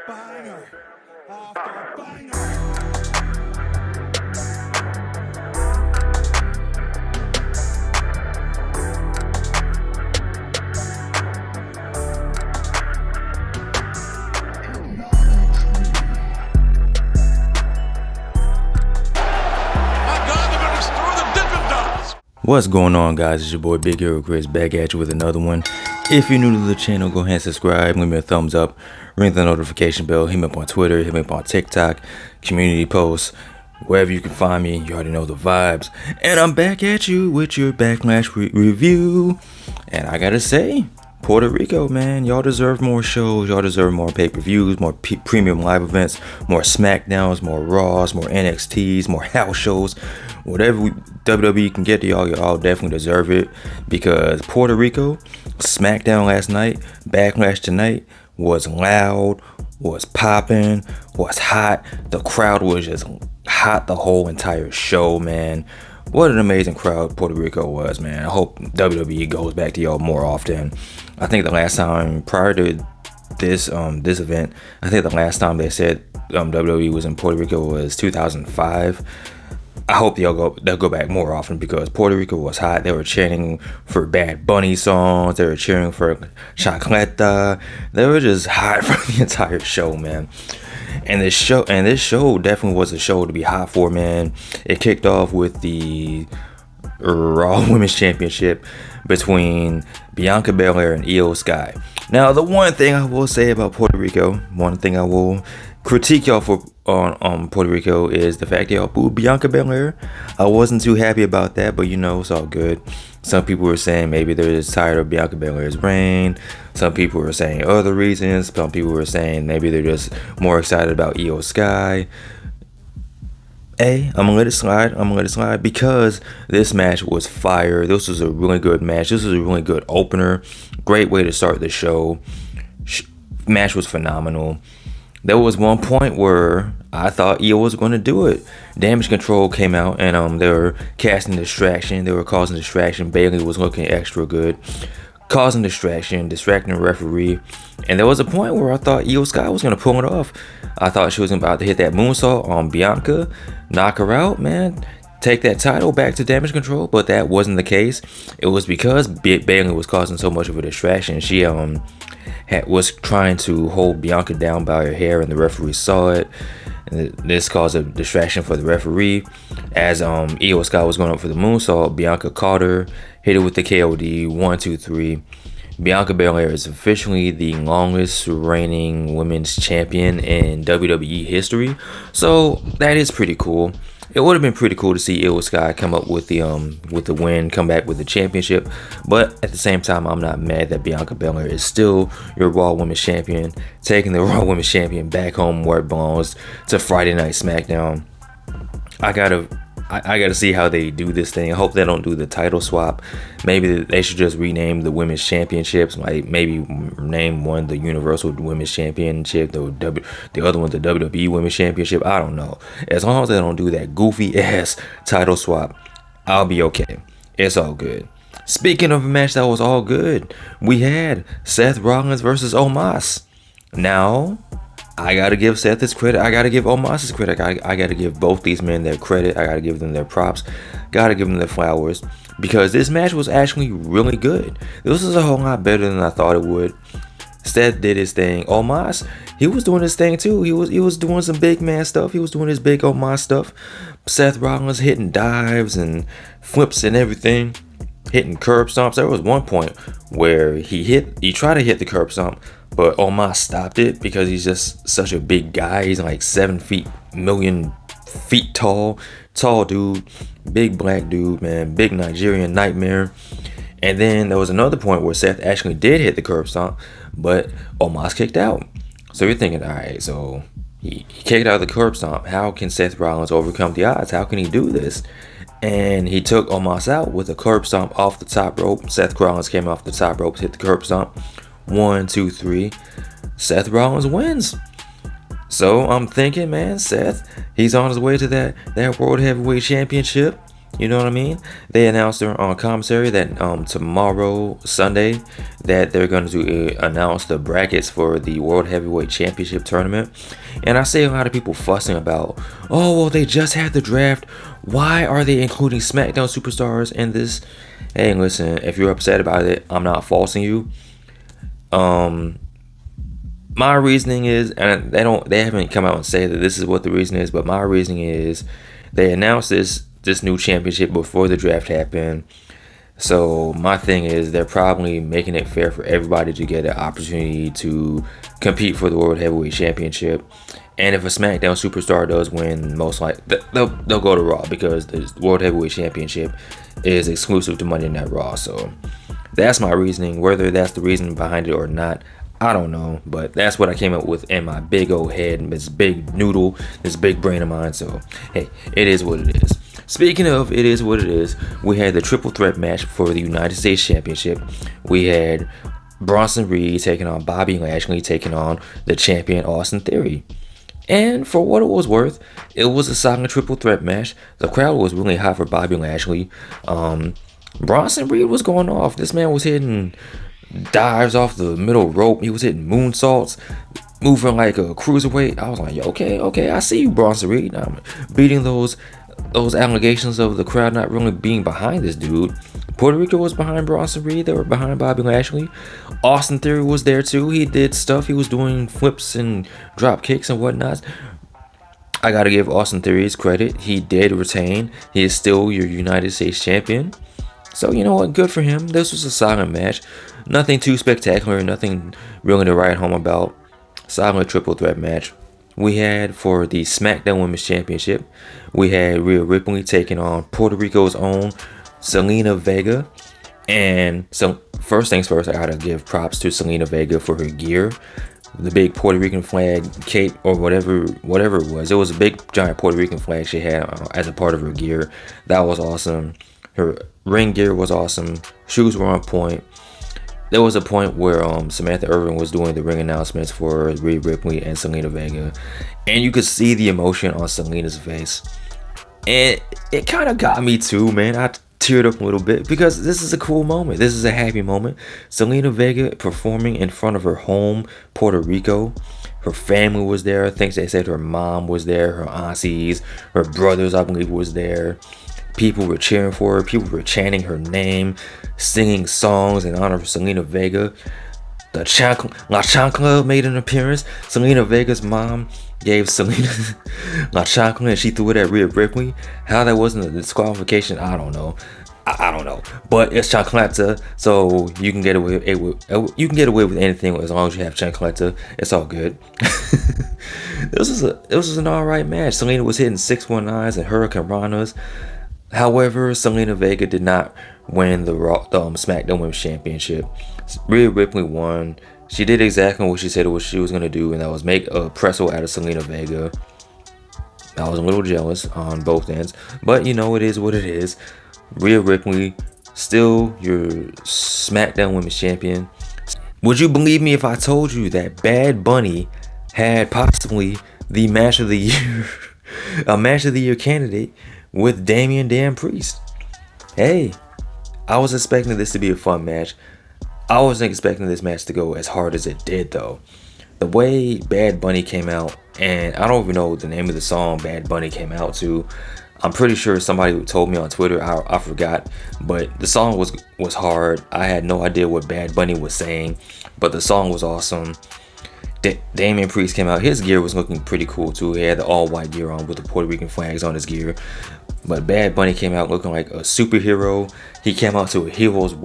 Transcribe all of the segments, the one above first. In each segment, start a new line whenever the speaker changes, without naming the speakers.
Banger after banger.
What's going on, guys? It's your boy Big Hero Chris back at you with another one. If you're new to the channel, go ahead and subscribe, leave me a thumbs up, ring the notification bell, hit me up on Twitter, hit me up on TikTok, community posts, wherever you can find me. You already know the vibes. And I'm back at you with your Backlash review. And I gotta say, Puerto Rico, man, y'all deserve more shows, y'all deserve more pay-per-views, more premium live events, more Smackdowns, more Raws, more NXTs, more house shows. Whatever WWE can get to y'all definitely deserve it, because Puerto Rico, Smackdown last night, Backlash tonight was loud, was popping, was hot. The crowd was just hot the whole entire show, man. What an amazing crowd Puerto Rico was, man. I hope WWE goes back to y'all more often. I think the last time prior to this event, I think the last time they said WWE was in Puerto Rico was 2005. I hope they'll go back more often, because Puerto Rico was hot. They were chanting for Bad Bunny songs. They were cheering for Chacleta. They were just hot for the entire show, man. And this show definitely was a show to be hot for, man. It kicked off with the Raw Women's Championship between Bianca Belair and Io Sky. Now, the one thing I will say about Puerto Rico, one thing I will critique y'all for on Puerto Rico, is the fact that y'all booed Bianca Belair. I wasn't too happy about that, but you know, it's all good. Some people were saying maybe they're just tired of Bianca Belair's reign. Some people were saying other reasons. Some people were saying maybe they're just more excited about Io Sky. I'm gonna let it slide because this match was fire. This was a really good match. This was a really good opener. Great way to start the show. Match was phenomenal. There was one point where I thought Io was going to do it. Damage Control came out and they were casting distraction. They were causing distraction. Bayley was looking extra good, causing distracting the referee. And there was a point where I thought Io Sky was going to pull it off. I thought she was about to hit that moonsault on Bianca, knock her out, man, take that title back to Damage Control, but that wasn't the case. It was because Bayley was causing so much of a distraction. She was trying to hold Bianca down by her hair, and the referee saw it. And this caused a distraction for the referee. As Io Sky was going up for the moonsault, Bianca caught her, hit her with the KOD, 1, 2, 3. Bianca Belair is officially the longest reigning women's champion in WWE history. So that is pretty cool. It would have been pretty cool to see Io Sky come up with the win, come back with the championship. But at the same time, I'm not mad that Bianca Belair is still your Raw Women's Champion, taking the Raw Women's Champion back home where it belongs, to Friday Night SmackDown. I gotta see how they do this thing. I hope they don't do the title swap. Maybe they should just rename the women's championships. Like maybe name one the Universal Women's Championship, the other one the WWE Women's Championship. I don't know. As long as they don't do that goofy ass title swap, I'll be okay. It's all good. Speaking of a match that was all good, we had Seth Rollins versus Omos. Now, I gotta give Seth his credit. I gotta give Omos his credit. I gotta give both these men their credit. I gotta give them their props. Gotta give them their flowers, because this match was actually really good. This was a whole lot better than I thought it would. Seth did his thing. Omos, he was doing his thing too. He was doing some big man stuff. He was doing his big Omos stuff. Seth Rollins hitting dives and flips and everything, hitting curb stomps. There was one point where he tried to hit the curb stomp, but Omos stopped it because he's just such a big guy. He's like 7 feet, million feet tall dude, big black dude, man, big Nigerian nightmare. And then there was another point where Seth actually did hit the curb stomp, but Omos kicked out. So you're thinking, all right, so he kicked out the curb stomp. How can Seth Rollins overcome the odds? How can he do this? And he took Omos out with a curb stomp off the top rope. Seth Rollins came off the top rope, hit the curb stomp. 1, 2, 3. Seth Rollins wins. So I'm thinking, man, Seth, he's on his way to that World Heavyweight Championship. You know what I mean? They announced on commissary that tomorrow, Sunday, that they're going to announce the brackets for the World Heavyweight Championship tournament. And I see a lot of people fussing about, oh, well, they just had the draft. Why are they including SmackDown superstars in this? Hey, listen, if you're upset about it, I'm not faulting you. My reasoning is, and they haven't come out and say that this is what the reason is, but my reasoning is they announced this new championship before the draft happened. So my thing is they're probably making it fair for everybody to get an opportunity to compete for the World Heavyweight Championship. And if a SmackDown superstar does win, most likely they'll go to Raw, because the World Heavyweight Championship is exclusive to Monday Night Raw. So that's my reasoning. Whether that's the reason behind it or not, I don't know, but that's what I came up with in my big old head, this big noodle, this big brain of mine. So hey, it is what it is. Speaking of it is what it is, we had the triple threat match for the United States Championship. We had Bronson Reed taking on Bobby Lashley, taking on the champion Austin Theory. And for what it was worth, it was a solid triple threat match. The crowd was really hot for Bobby Lashley. Bronson Reed was going off. This man was hitting dives off the middle rope. He was hitting moonsaults, moving like a cruiserweight. I was like, okay, I see you, Bronson Reed. I'm beating those allegations of the crowd not really being behind this dude. Puerto Rico was behind Bronson Reed. They were behind Bobby Lashley. Austin Theory was there too. He did stuff. He was doing flips and drop kicks and whatnot. I gotta give Austin Theory his credit. He did retain. He is still your United States champion. So you know what? Good for him. This was a solid match. Nothing too spectacular. Nothing really to write home about. Solid triple threat match. We had for the SmackDown Women's Championship, we had Rhea Ripley taking on Puerto Rico's own Zelina Vega. And so first things first, I gotta give props to Zelina Vega for her gear. The big Puerto Rican flag cape or whatever it was. It was a big giant Puerto Rican flag she had as a part of her gear. That was awesome. Her ring gear was awesome. Shoes were on point. There was a point where Samantha Irvin was doing the ring announcements for Rhea Ripley and Zelina Vega, and you could see the emotion on Zelina's face, and it kind of got me too, man. I teared up a little bit because this is a cool moment. This is a happy moment. Zelina Vega performing in front of her home, Puerto Rico. Her family was there. I think they said her mom was there, her aunties, her brothers, I believe, was there. People were cheering for her. People were chanting her name, singing songs in honor of Zelina Vega. La Chancla made an appearance. Zelina Vega's mom gave Zelina La Chancla and she threw it at Rhea Ripley. How that wasn't a disqualification, I don't know. I don't know. But it's chancleta, so you can get away with anything as long as you have chancleta. It's all good. This was an alright match. Zelina was hitting 619s and Hurricane Ranas. However, Zelina Vega did not win the SmackDown Women's Championship. Rhea Ripley won. She did exactly what she said she was going to do, and that was make a pretzel out of Zelina Vega. I was a little jealous on both ends, but you know, it is what it is. Rhea Ripley, still your SmackDown Women's Champion. Would you believe me if I told you that Bad Bunny had possibly the match of the year, a match of the year candidate with Damian Damn Priest? Hey, I was expecting this to be a fun match. I wasn't expecting this match to go as hard as it did, though. The way Bad Bunny came out, and I don't even know the name of the song Bad Bunny came out to. I'm pretty sure somebody told me on Twitter. I forgot, but the song was hard. I had no idea what Bad Bunny was saying, but the song was awesome. Damian Priest came out. His gear was looking pretty cool too. He had the all white gear on with the Puerto Rican flags on his gear. But Bad Bunny came out looking like a superhero. He came out to a hero's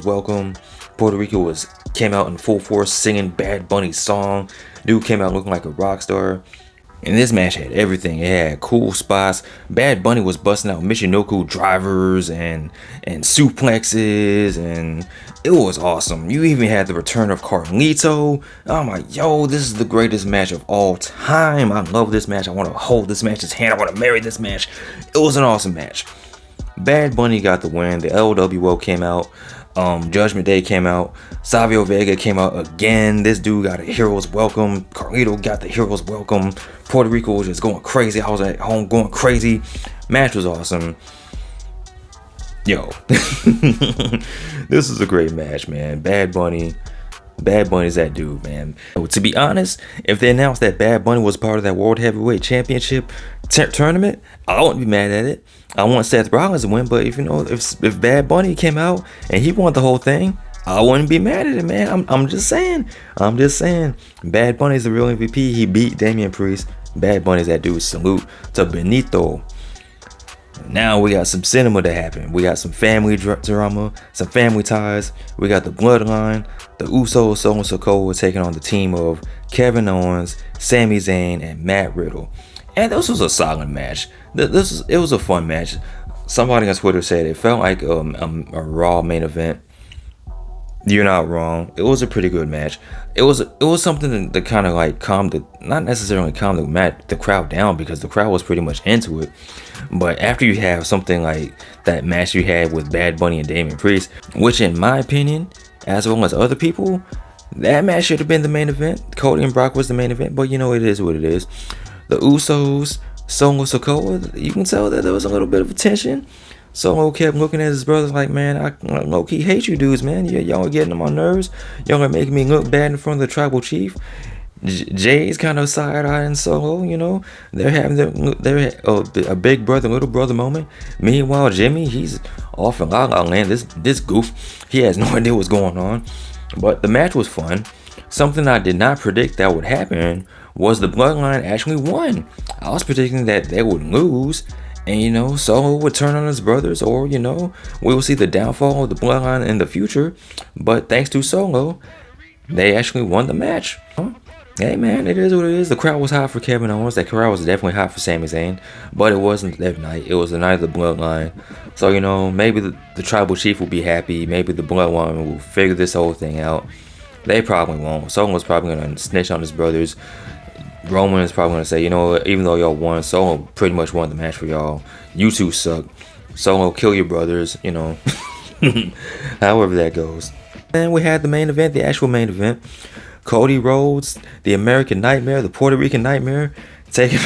welcome. Puerto Rico came out in full force singing Bad Bunny's song. Dude came out looking like a rock star. And this match had everything. It had cool spots. Bad Bunny was busting out Michinoku drivers and suplexes, and it was awesome. You even had the return of Carlito. I'm like, yo, this is the greatest match of all time. I love this match. I want to hold this match's hand. I want to marry this match. It was an awesome match. Bad Bunny got the win. The LWO came out. Judgment Day came out. Savio Vega came out again. This dude got a hero's welcome. Carlito got the hero's welcome. Puerto Rico was just going crazy. I was at home going crazy. Match was awesome. Yo, this is a great match, man. Bad Bunny is that dude, man. To be honest, if they announced that Bad Bunny was part of that World Heavyweight Championship tournament, I wouldn't be mad at it. I want Seth Rollins to win, but if Bad Bunny came out and he won the whole thing, I wouldn't be mad at it, man. I'm just saying. Bad Bunny's the real MVP. He beat Damian Priest. Bad Bunny's that dude. Salute to Benito. Now we got some cinema to happen. We got some family drama, some family ties. We got the Bloodline, the Usos, Solo and Sikoa taking on the team of Kevin Owens, Sami Zayn, and Matt Riddle. And this was a solid match. It was a fun match. Somebody on Twitter said it felt like a Raw main event. You're not wrong. It was a pretty good match. It was something to kind of like not necessarily calm the crowd down, because the crowd was pretty much into it. But after you have something like that match you had with Bad Bunny and Damian Priest, which in my opinion, as well as other people, that match should have been the main event. Cody and Brock was the main event, but it is what it is. The Usos, Solo Sikoa, you can tell that there was a little bit of tension. Solo kept looking at his brothers like, man, I low-key hate you dudes, man. Y'all are getting on my nerves. Y'all are making me look bad in front of the tribal chief. Jay's kind of side-eyeing Solo, They're having a big brother, little brother moment. Meanwhile, Jimmy, he's off in La La Land. This goof, he has no idea what's going on. But the match was fun. Something I did not predict that would happen was the Bloodline actually won. I was predicting that they would lose. And Solo would turn on his brothers, or we will see the downfall of the Bloodline in the future. But thanks to Solo, they actually won the match. Hey man, it is what it is. The crowd was hot for Kevin Owens. That crowd was definitely hot for Sami Zayn, but it wasn't that night. It was the night of the Bloodline. So maybe the tribal chief will be happy. Maybe the Bloodline will figure this whole thing out. They probably won't. Solo's probably gonna snitch on his brothers. Roman is probably going to say, even though y'all won, Solo pretty much won the match for y'all. You two suck. Solo, kill your brothers, However that goes. And we had the main event, the actual main event. Cody Rhodes, the American Nightmare, the Puerto Rican Nightmare, taking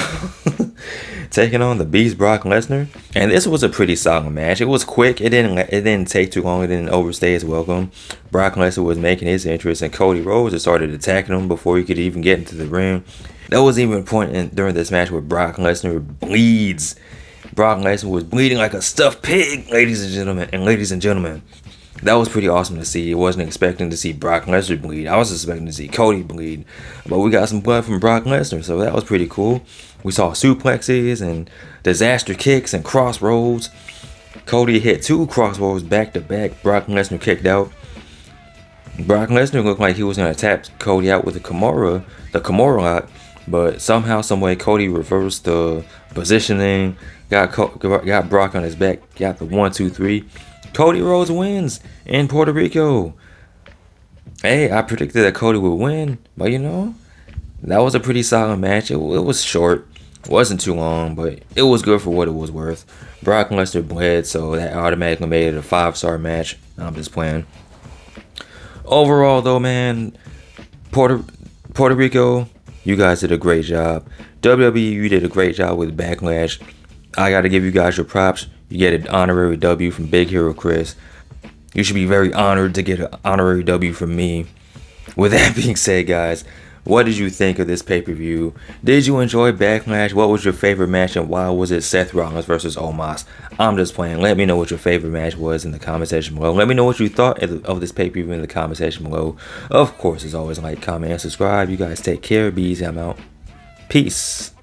on the Beast Brock Lesnar. And this was a pretty solid match. It was quick. It didn't take too long. It didn't overstay its welcome. Brock Lesnar was making his entrance, and Cody Rhodes had started attacking him before he could even get into the ring. There was even a point during this match where Brock Lesnar bleeds. Brock Lesnar was bleeding like a stuffed pig, ladies and gentlemen. That was pretty awesome to see. I wasn't expecting to see Brock Lesnar bleed. I was expecting to see Cody bleed. But we got some blood from Brock Lesnar, so that was pretty cool. We saw suplexes and disaster kicks and crossroads. Cody hit 2 crossroads back to back. Brock Lesnar kicked out. Brock Lesnar looked like he was going to tap Cody out with the Kimura lock. But somehow, someway, Cody reversed the positioning, got Brock on his back, got the 1, 2, 3. Cody Rhodes wins in Puerto Rico. Hey, I predicted that Cody would win, but that was a pretty solid match. It was short, wasn't too long, but it was good for what it was worth. Brock Lesnar bled, so that automatically made it a 5-star match. I'm just playing. Overall, though, man, Puerto Rico, you guys did a great job. WWE, you did a great job with Backlash. I got to give you guys your props. You get an honorary W from Big Hero Chris. You should be very honored to get an honorary W from me. With that being said, guys, what did you think of this pay-per-view? Did you enjoy Backlash? What was your favorite match, and why was it Seth Rollins versus Omos? I'm just playing. Let me know what your favorite match was in the comment section below. Let me know what you thought of this pay-per-view in the comment section below. Of course, as always, like, comment, and subscribe. You guys take care. Be easy. I'm out. Peace.